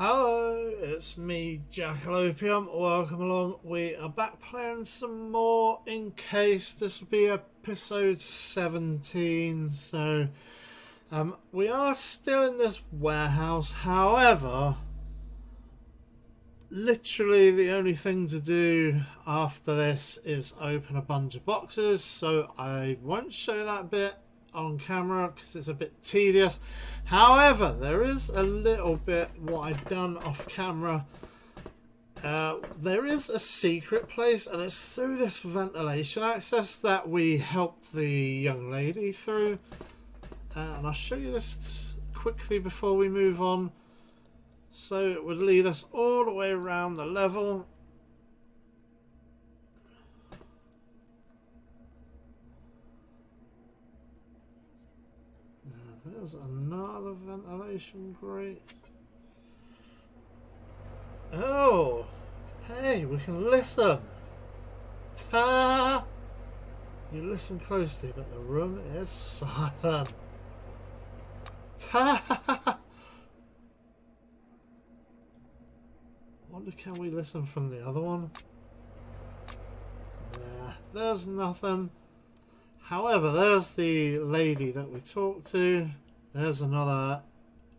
Hello, it's me, Jack-a-Lopium. Welcome along. We are back playing some more Encased. This will be episode 17. So, we are still in this warehouse. However, literally the only thing to do after this is open a bunch of boxes. So I won't show that bit on camera because it's a bit tedious. However, there is a little bit what I've done off camera. There is a secret place, and it's through this ventilation access that we helped the young lady through. And I'll show you this quickly before we move on. So it would lead us all the way around the level. There's another ventilation grate. Oh, hey, we can listen. Ta! You listen closely, but the room is silent. Ta! Wonder, can we listen from the other one? Nah, there's nothing. However, there's the lady that we talked to. There's another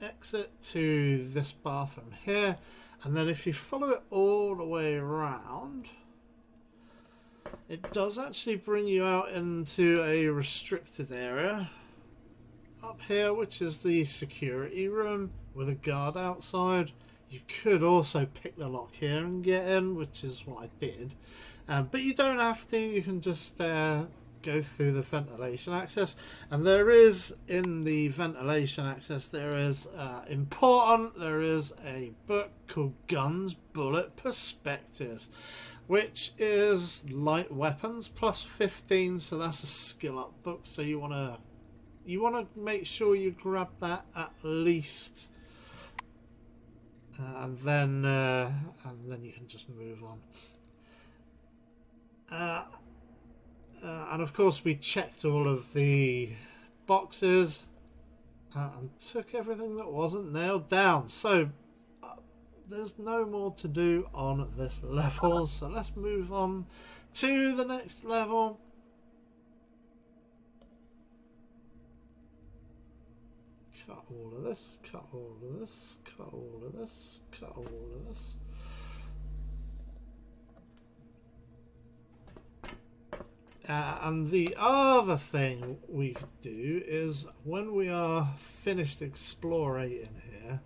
exit to this bathroom here. And then if you follow it all the way around, it does actually bring you out into a restricted area up here, which is the security room with a guard outside. You could also pick the lock here and get in, which is what I did. But you don't have to. You can just go through the ventilation access. And there is, in the ventilation access, there is there is a book called Guns, Bullet, Perspectives, which is light weapons plus 15. So that's a skill up book. So you want to make sure you grab that at least. And then you can just move on. And of course we checked all of the boxes and took everything that wasn't nailed down. So there's no more to do on this level. So let's move on to the next level. Cut all of this, cut all of this, cut all of this, cut all of this. And the other thing we could do is, when we are finished exploring here,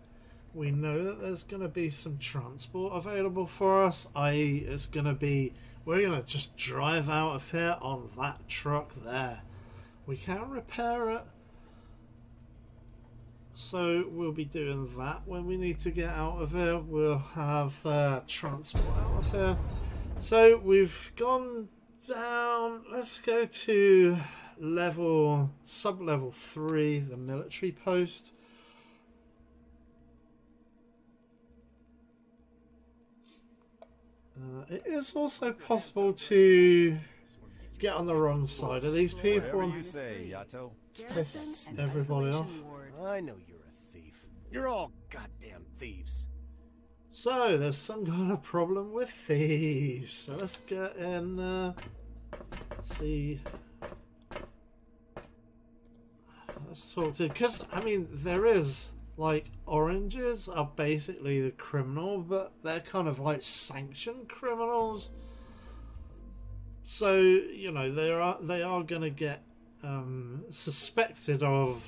we know that there's going to be some transport available for us. I.e., it's going to be, we're going to just drive out of here on that truck there. We can repair it. So we'll be doing that when we need to get out of here. We'll have transport out of here. So we've gone down. Let's go to sub-level 3, the military post. It is also possible to get on the wrong side of these people and piss everybody off. I know you're a thief. You're all goddamn thieves. So there's some kind of problem with thieves. So let's get in. See. Let's talk to, because I mean there is, like, oranges are basically the criminal, but they're kind of like sanctioned criminals. So you know they are going to get suspected of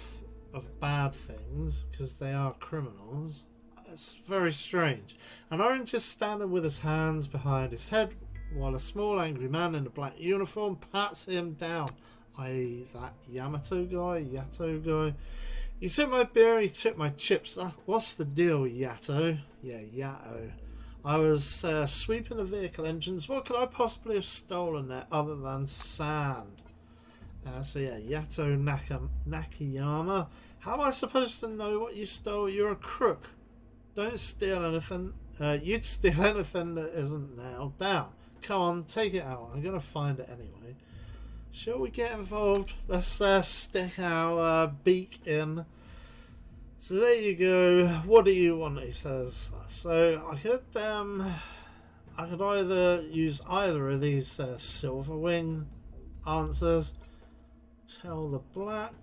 bad things because they are criminals. It's very strange. An orange is standing with his hands behind his head while a small angry man in a black uniform pats him down. I.e. that Yato guy. He took my beer, he took my chips. What's the deal, Yato? Yeah, Yato. I was sweeping the vehicle engines. What could I possibly have stolen there other than sand? So yeah, Yato Nakayama. How am I supposed to know what you stole? You're a crook. Don't steal anything. You'd steal anything that isn't nailed down. Come on, take it out. I'm going to find it anyway. Shall we get involved? Let's stick our beak in. So there you go. What do you want? He says. So I could either use either of these silver wing answers. Tell the black.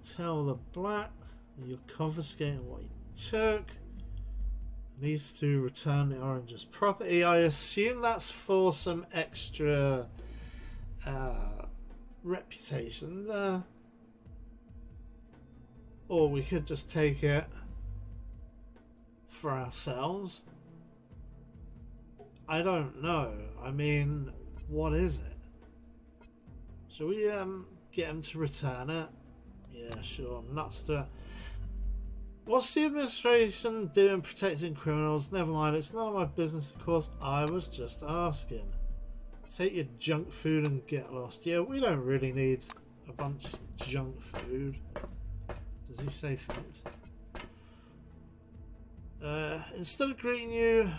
You're confiscating what he took. Needs to return the orange's property. I assume that's for some extra reputation there. Or we could just take it for ourselves. I don't know. I mean, what is it? Shall we get him to return it? Yeah, sure. Nuts to it. What's the administration doing protecting criminals? Never mind, it's none of my business, of course. I was just asking. Take your junk food and get lost. Yeah, we don't really need a bunch of junk food. Does he say thanks? Instead of greeting you,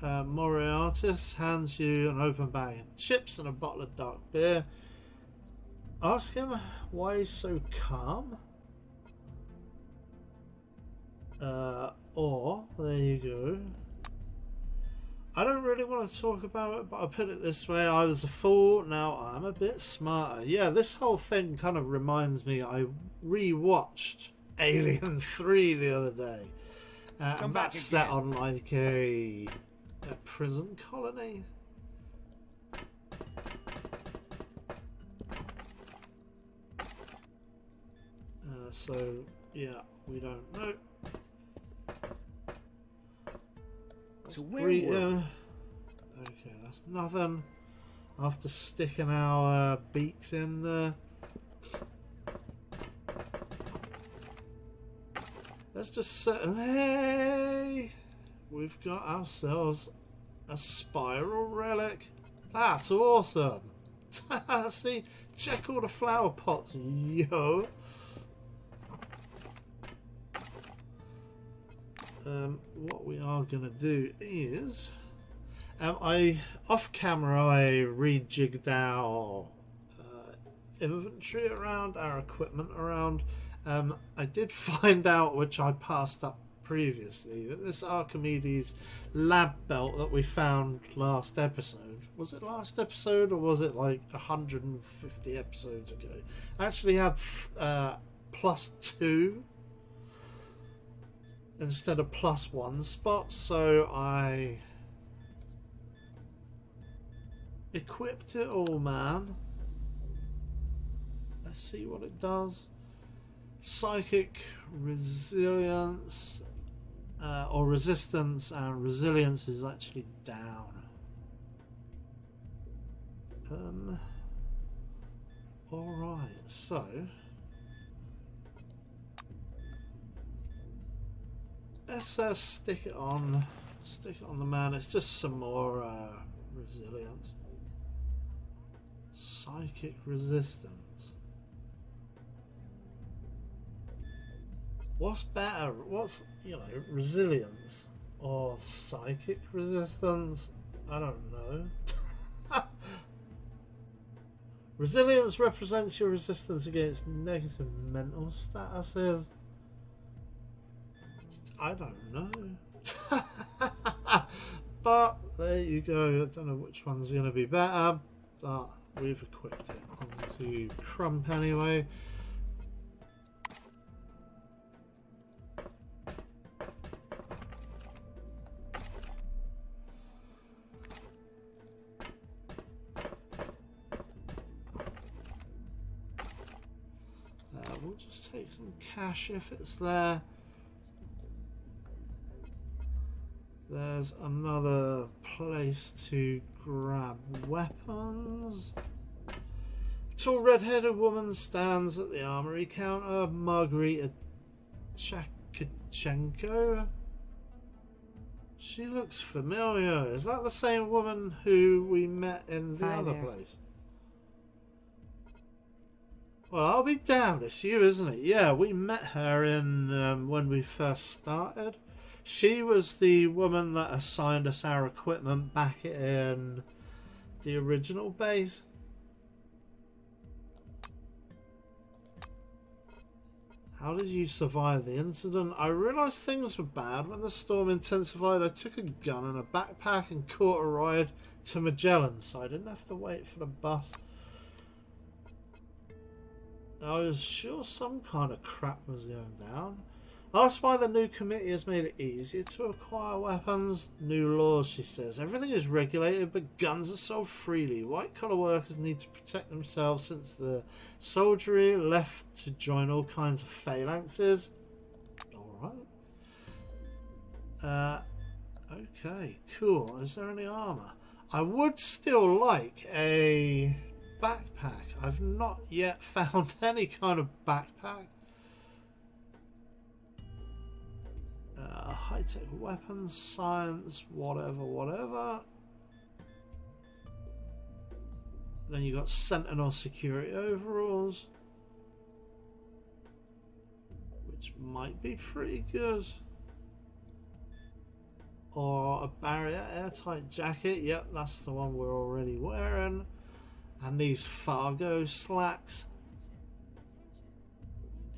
Margherita hands you an open bag of chips and a bottle of dark beer. Ask him why he's so calm. Or, there you go. I don't really want to talk about it, but I'll put it this way. I was a fool, now I'm a bit smarter. Yeah, this whole thing kind of reminds me, I re-watched Alien 3 the other day. And that's set on like a prison colony. So, yeah, we don't know. So where were okay, that's nothing. After sticking our beaks in there. Let's just set. Hey! We've got ourselves a spiral relic. That's awesome. See, check all the flower pots, yo. What we are gonna do is, off camera I rejigged our inventory around, our equipment around. I did find out, which I passed up previously, that this Archimedes lab belt that we found last episode, was it last episode or was it like 150 episodes ago, actually had +2 instead of +1 spots, so I equipped it all, man. Let's see what it does. Psychic resilience or resistance, and resilience is actually down. Alright, so let's stick it on the man. It's just some more resilience. Psychic resistance. What's better? What's, resilience or psychic resistance? I don't know. Resilience represents your resistance against negative mental statuses. I don't know. But there you go. I don't know which one's going to be better, but we've equipped it onto Crump anyway. We'll just take some cash if it's there. There's another place to grab weapons. A tall red-headed woman stands at the armory counter. Margherita Jack-a-Lopium. She looks familiar. Is that the same woman who we met in the other place? Well, I'll be damned, it's you, isn't it? Yeah, we met her in when we first started. She was the woman that assigned us our equipment back in the original base. How did you survive the incident? I realised things were bad when the storm intensified. I took a gun and a backpack and caught a ride to Magellan, so I didn't have to wait for the bus. I was sure some kind of crap was going down. Asked why the new committee has made it easier to acquire weapons. New laws, she says. Everything is regulated, but guns are sold freely. White-collar workers need to protect themselves since the soldiery left to join all kinds of phalanxes. Alright. Okay, cool. Is there any armour? I would still like a backpack. I've not yet found any kind of backpack. High-tech weapons, science, whatever. Then you got Sentinel security overalls, which might be pretty good. Or a barrier airtight jacket. Yep, that's the one we're already wearing. And these Fargo slacks.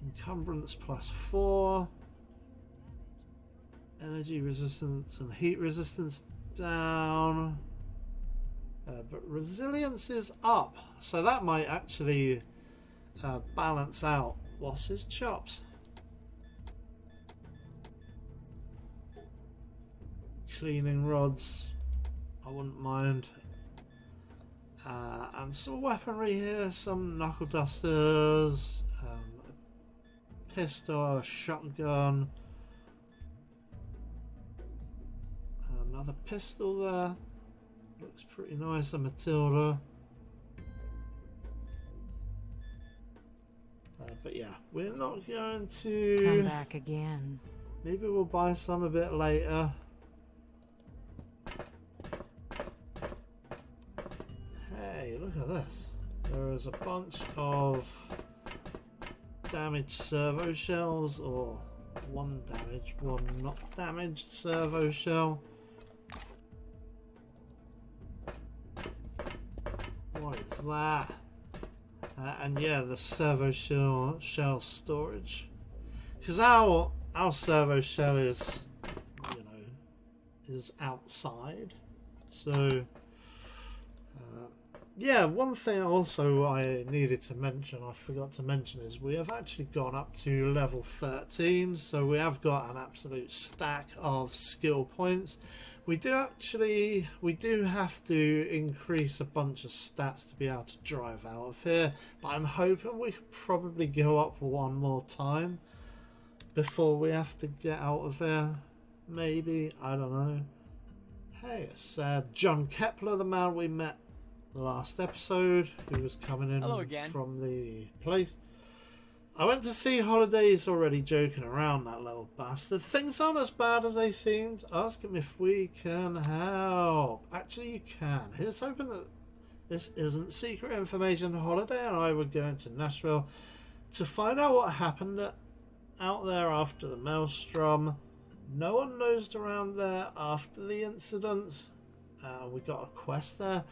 Encumbrance +4. Energy resistance and heat resistance down. But resilience is up. So that might actually balance out what's his chops. Cleaning rods. I wouldn't mind. And some weaponry here. Some knuckle dusters. A pistol, a shotgun. Another pistol there. Looks pretty nice, a Matilda. But yeah, we're not going to... Come back again. Maybe we'll buy some a bit later. Hey, look at this. There is a bunch of damaged servo shells, or one damaged, one not damaged servo shell. What is that? And yeah, the servo shell storage. Because our servo shell is, you know, is outside. So, yeah, one thing also I needed to mention, I forgot to mention, is we have actually gone up to level 13. So we have got an absolute stack of skill points. We do have to increase a bunch of stats to be able to drive out of here, but I'm hoping we could probably go up one more time before we have to get out of here. Maybe, I don't know. Hey, it's John Kepler, the man we met last episode, who was coming in from the place. I went to see Holidays already joking around, that little bastard. Things aren't as bad as they seemed. Ask him if we can help. Actually, you can. Here's hoping that this isn't secret information. Holiday and I were going to Nashville to find out what happened out there after the maelstrom. No one nosed around there after the incident. We got a quest there.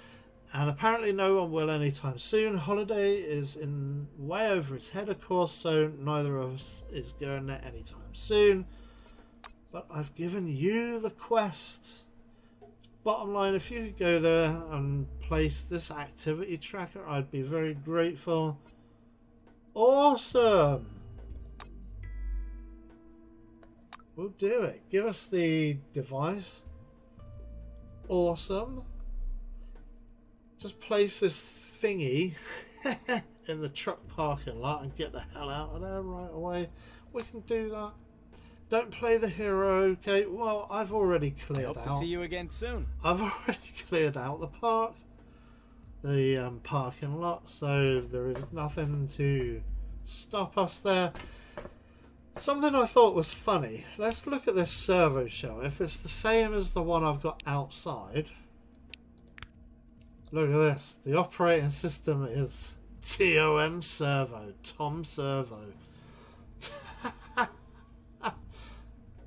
And apparently no one will anytime soon. Holiday is in way over his head, of course, so neither of us is going there anytime soon. But I've given you the quest. Bottom line, if you could go there and place this activity tracker, I'd be very grateful. Awesome! We'll do it. Give us the device. Awesome. Just place this thingy in the truck parking lot and get the hell out of there right away. We can do that. Don't play the hero, okay? Well, I've already cleared out. Hope to see you again soon. I've already cleared out the parking lot, so there is nothing to stop us there. Something I thought was funny. Let's look at this servo shell. If it's the same as the one I've got outside. Look at this. The operating system is TOM Servo. Tom Servo.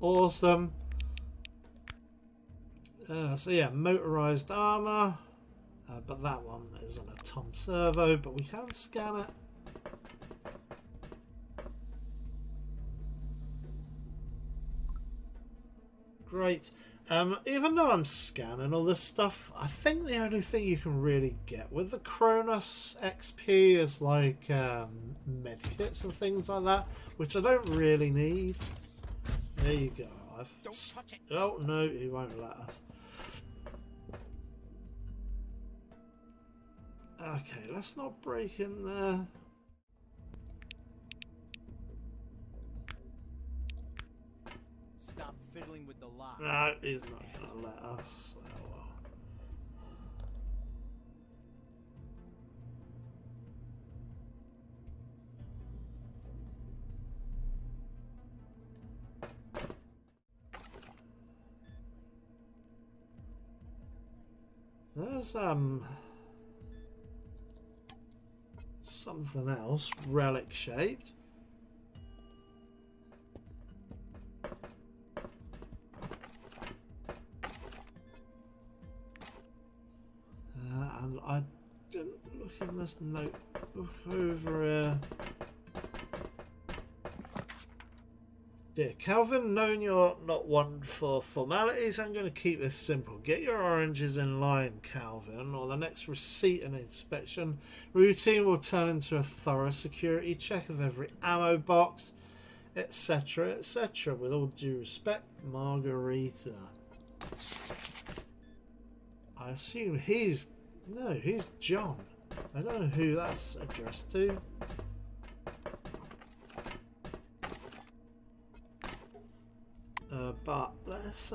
Awesome. So yeah, motorized armor. But that one isn't a Tom Servo. But we can scan it. Great. Even though I'm scanning all this stuff, I think the only thing you can really get with the Cronus XP is like medkits and things like that, which I don't really need. There you go. Don't touch it. Oh no, he won't let us. Okay, let's not break in there. Stop fiddling with the lock. No, he's not gonna let us. Oh well. There's something else, relic shaped. And I didn't look in this notebook over here. Dear Calvin, knowing you're not one for formalities, I'm going to keep this simple. Get your oranges in line, Calvin, or the next receipt and inspection routine will turn into a thorough security check of every ammo box, etc., etc. With all due respect, Margherita. I assume he's John. I don't know who that's addressed to. But let's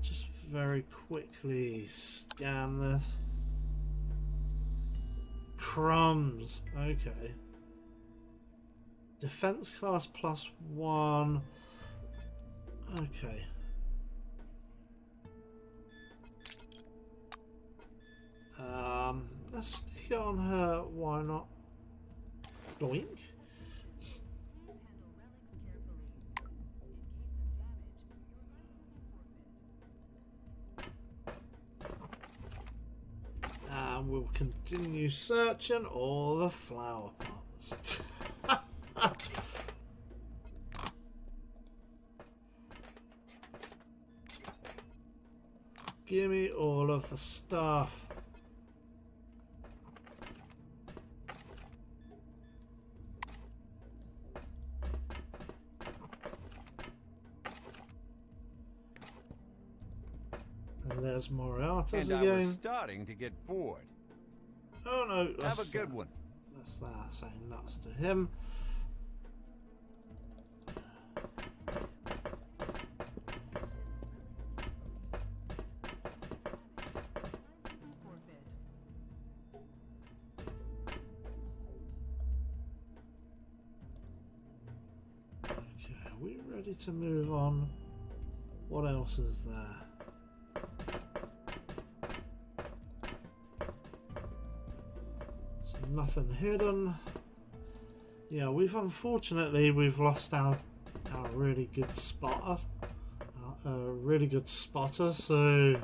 just very quickly scan this. Crumbs. Okay. Defense class +1. Okay. Let's stick it on her. Why not? Doink. And we'll continue searching all the flower pots. Give me all of the stuff. And there's Moriarty's and again. I was starting to get bored. Oh no! Have a good one. Let's say nuts to him. Okay, are we ready to move on? What else is there? Nothing hidden. Yeah, we've lost our really good spotter. Really good spotter, so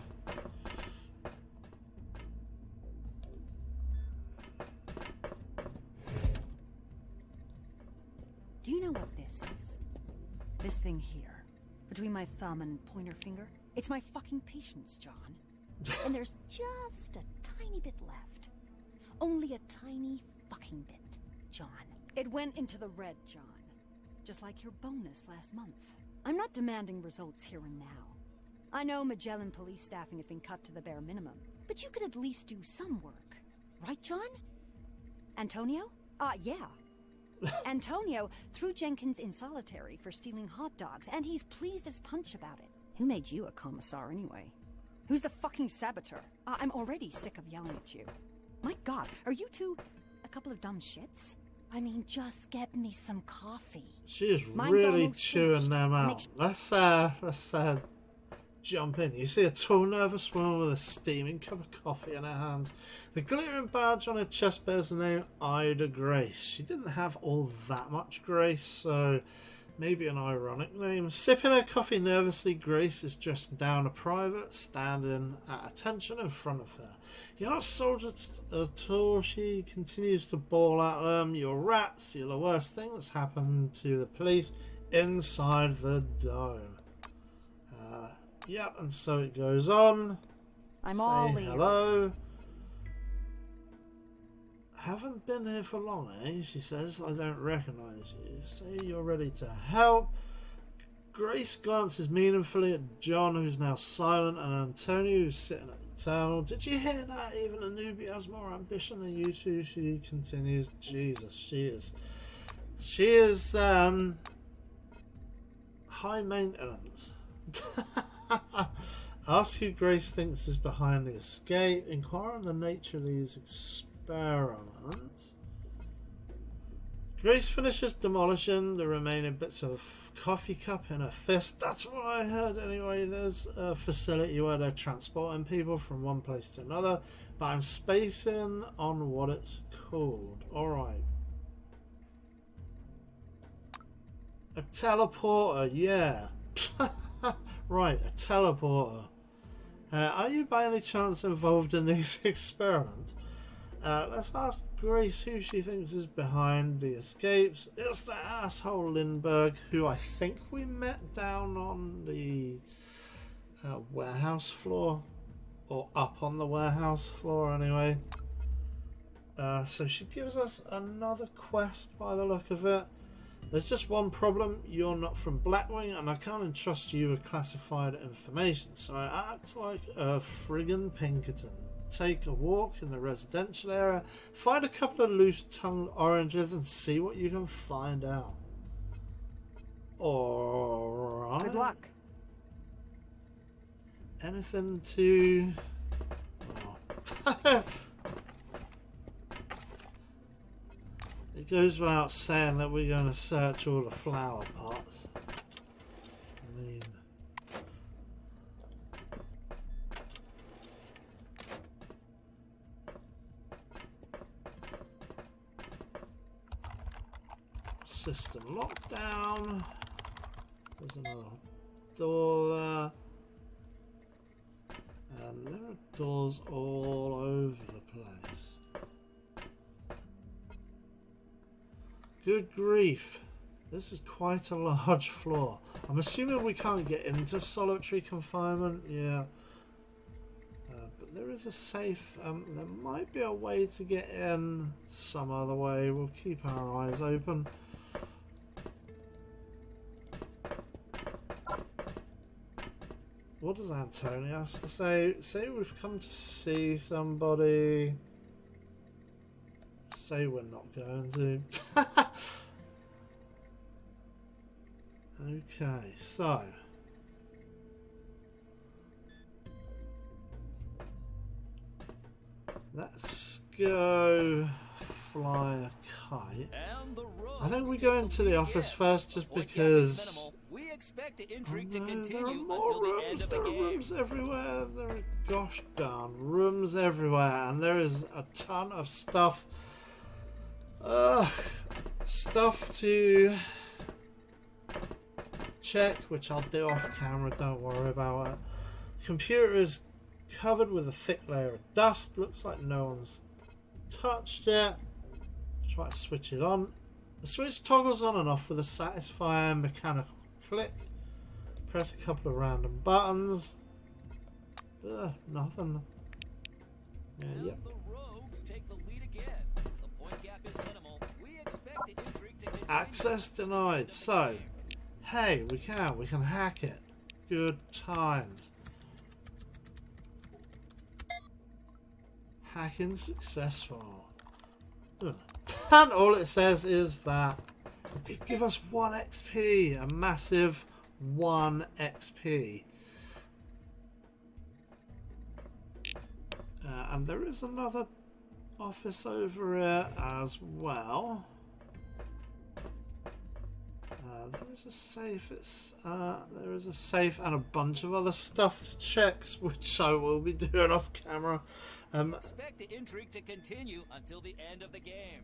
do you know what this is? This thing here, between my thumb and pointer finger? It's my fucking patience, John. And there's just a tiny bit left. Only a tiny fucking bit, John. It went into the red, John. Just like your bonus last month. I'm not demanding results here and now. I know Magellan police staffing has been cut to the bare minimum, but you could at least do some work. Right, John? Antonio? Yeah. Antonio threw Jenkins in solitary for stealing hot dogs, and he's pleased as punch about it. Who made you a commissar anyway? Who's the fucking saboteur? I'm already sick of yelling at you. My God, are you two a couple of dumb shits? I mean, just get me some coffee. She is Mine's really almost chewing finished. them out. Let's jump in. You see a tall, nervous woman with a steaming cup of coffee in her hands. The glittering badge on her chest bears the name Ida Grace. She didn't have all that much grace, so maybe an ironic name. Sipping her coffee nervously, Grace is dressed down a private, standing at attention in front of her. You're not soldiers at all, she continues to bawl at them. You're rats, you're the worst thing that's happened to the police inside the dome. Yep, and so it goes on. I'm Say all ears. hello. Haven't been here for long, eh? She says. I don't recognise you. Say you're ready to help. Grace glances meaningfully at John, who's now silent, and Antonio, who's sitting at the terminal. Did you hear that? Even a newbie has more ambition than you two. She continues. Jesus, she is high maintenance. Ask who Grace thinks is behind the escape. Inquire on the nature of these experiments. Grace finishes demolishing the remaining bits of coffee cup in her fist. That's what I heard anyway. There's a facility where they're transporting people from one place to another, but I'm spacing on what it's called. Alright. A teleporter, yeah. Right, a teleporter. Are you by any chance involved in these experiments? Let's ask Grace who she thinks is behind the escapes. It's the asshole Lindbergh, who I think we met down on the warehouse floor. Or up on the warehouse floor anyway. So she gives us another quest by the look of it. There's just one problem. You're not from Blackwing and I can't entrust you with classified information. So I act like a friggin' Pinkerton. Take a walk in the residential area, find a couple of loose-tongued oranges and see what you can find out. Alright. Good luck. Anything to... Oh. It goes without saying that we're going to search all the flower pots. I mean... System lockdown. There's another door there. And there are doors all over the place. Good grief. This is quite a large floor. I'm assuming we can't get into solitary confinement. Yeah. But there is a safe. There might be a way to get in some other way. We'll keep our eyes open. What does Antonio have to say? Say we've come to see somebody. Say we're not going to. Okay, so. Let's go fly a kite. I think we go into the office first just because... We expect the Oh intrigue to no, there are continue more until the end rooms. of the There are game. rooms everywhere. There are gosh darn rooms everywhere, and there is a ton of stuff. Stuff to check, which I'll do off camera. Don't worry about it. Computer is covered with a thick layer of dust. Looks like no one's touched it. Try to switch it on. The switch toggles on and off with a satisfying mechanical click. Press a couple of random buttons. Nothing. Yeah, yep. The rogues take the lead again. The point gap is minimal. We expect the intrigue to continue. Access denied. So, hey, we can hack it. Good times. Hacking successful. And all it says is that it did give us 1 XP, a massive 1 XP. And there is another office over here as well. There is a safe. There is a safe and a bunch of other stuff to check, which I will be doing off camera. Expect the intrigue to continue until the end of the game.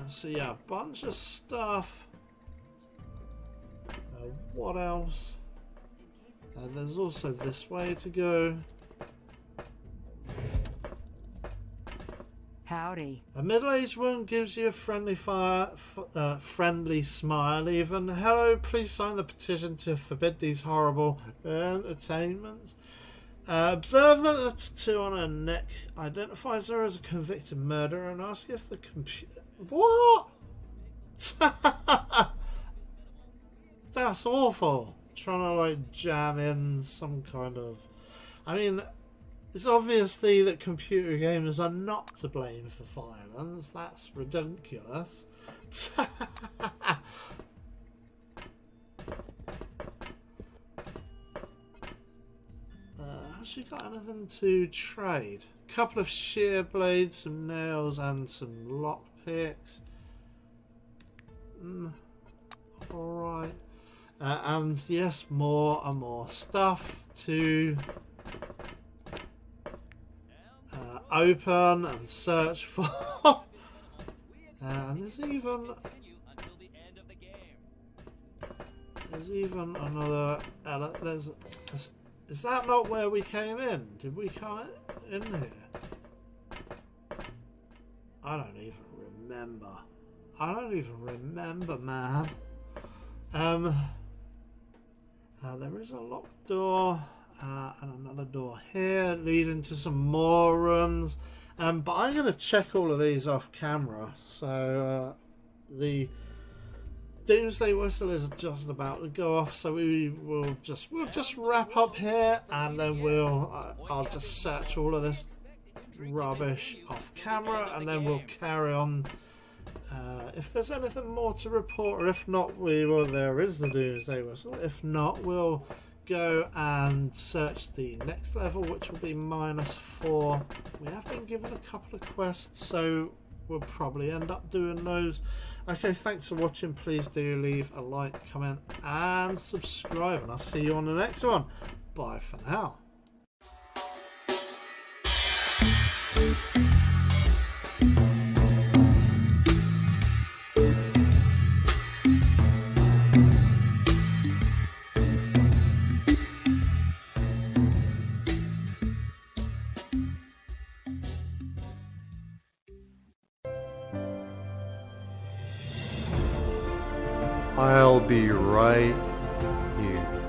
So yeah, a bunch of stuff. What else? There's also this way to go. Howdy. A middle-aged woman gives you a friendly smile even. Hello, please sign the petition to forbid these horrible entertainments. Observe that the tattoo on her neck identifies her as a convicted murderer and ask if the computer... What? That's awful. Trying to like jam in some kind of... I mean, it's obviously that computer gamers are not to blame for violence. That's ridiculous. Has she got anything to trade? A couple of shear blades, some nails, and some lockpicks. Alright. And yes, more and more stuff to open and search for. And there's even another. Is that not where we came in? Did we come in here? I don't even remember, man. There is a locked door and another door here leading to some more rooms. But I'm going to check all of these off camera. So the Doomsday Whistle is just about to go off, so we'll just wrap up here, and then I'll just search all of this rubbish off camera, and then we'll carry on. If there's anything more to report, or if not, there is the Doomsday Whistle. If not, we'll go and search the next level, which will be -4. We have been given a couple of quests, so we'll probably end up doing those. Okay, thanks for watching. Please do leave a like, comment, and subscribe, and I'll see you on the next one. Bye for now. I'll be right here.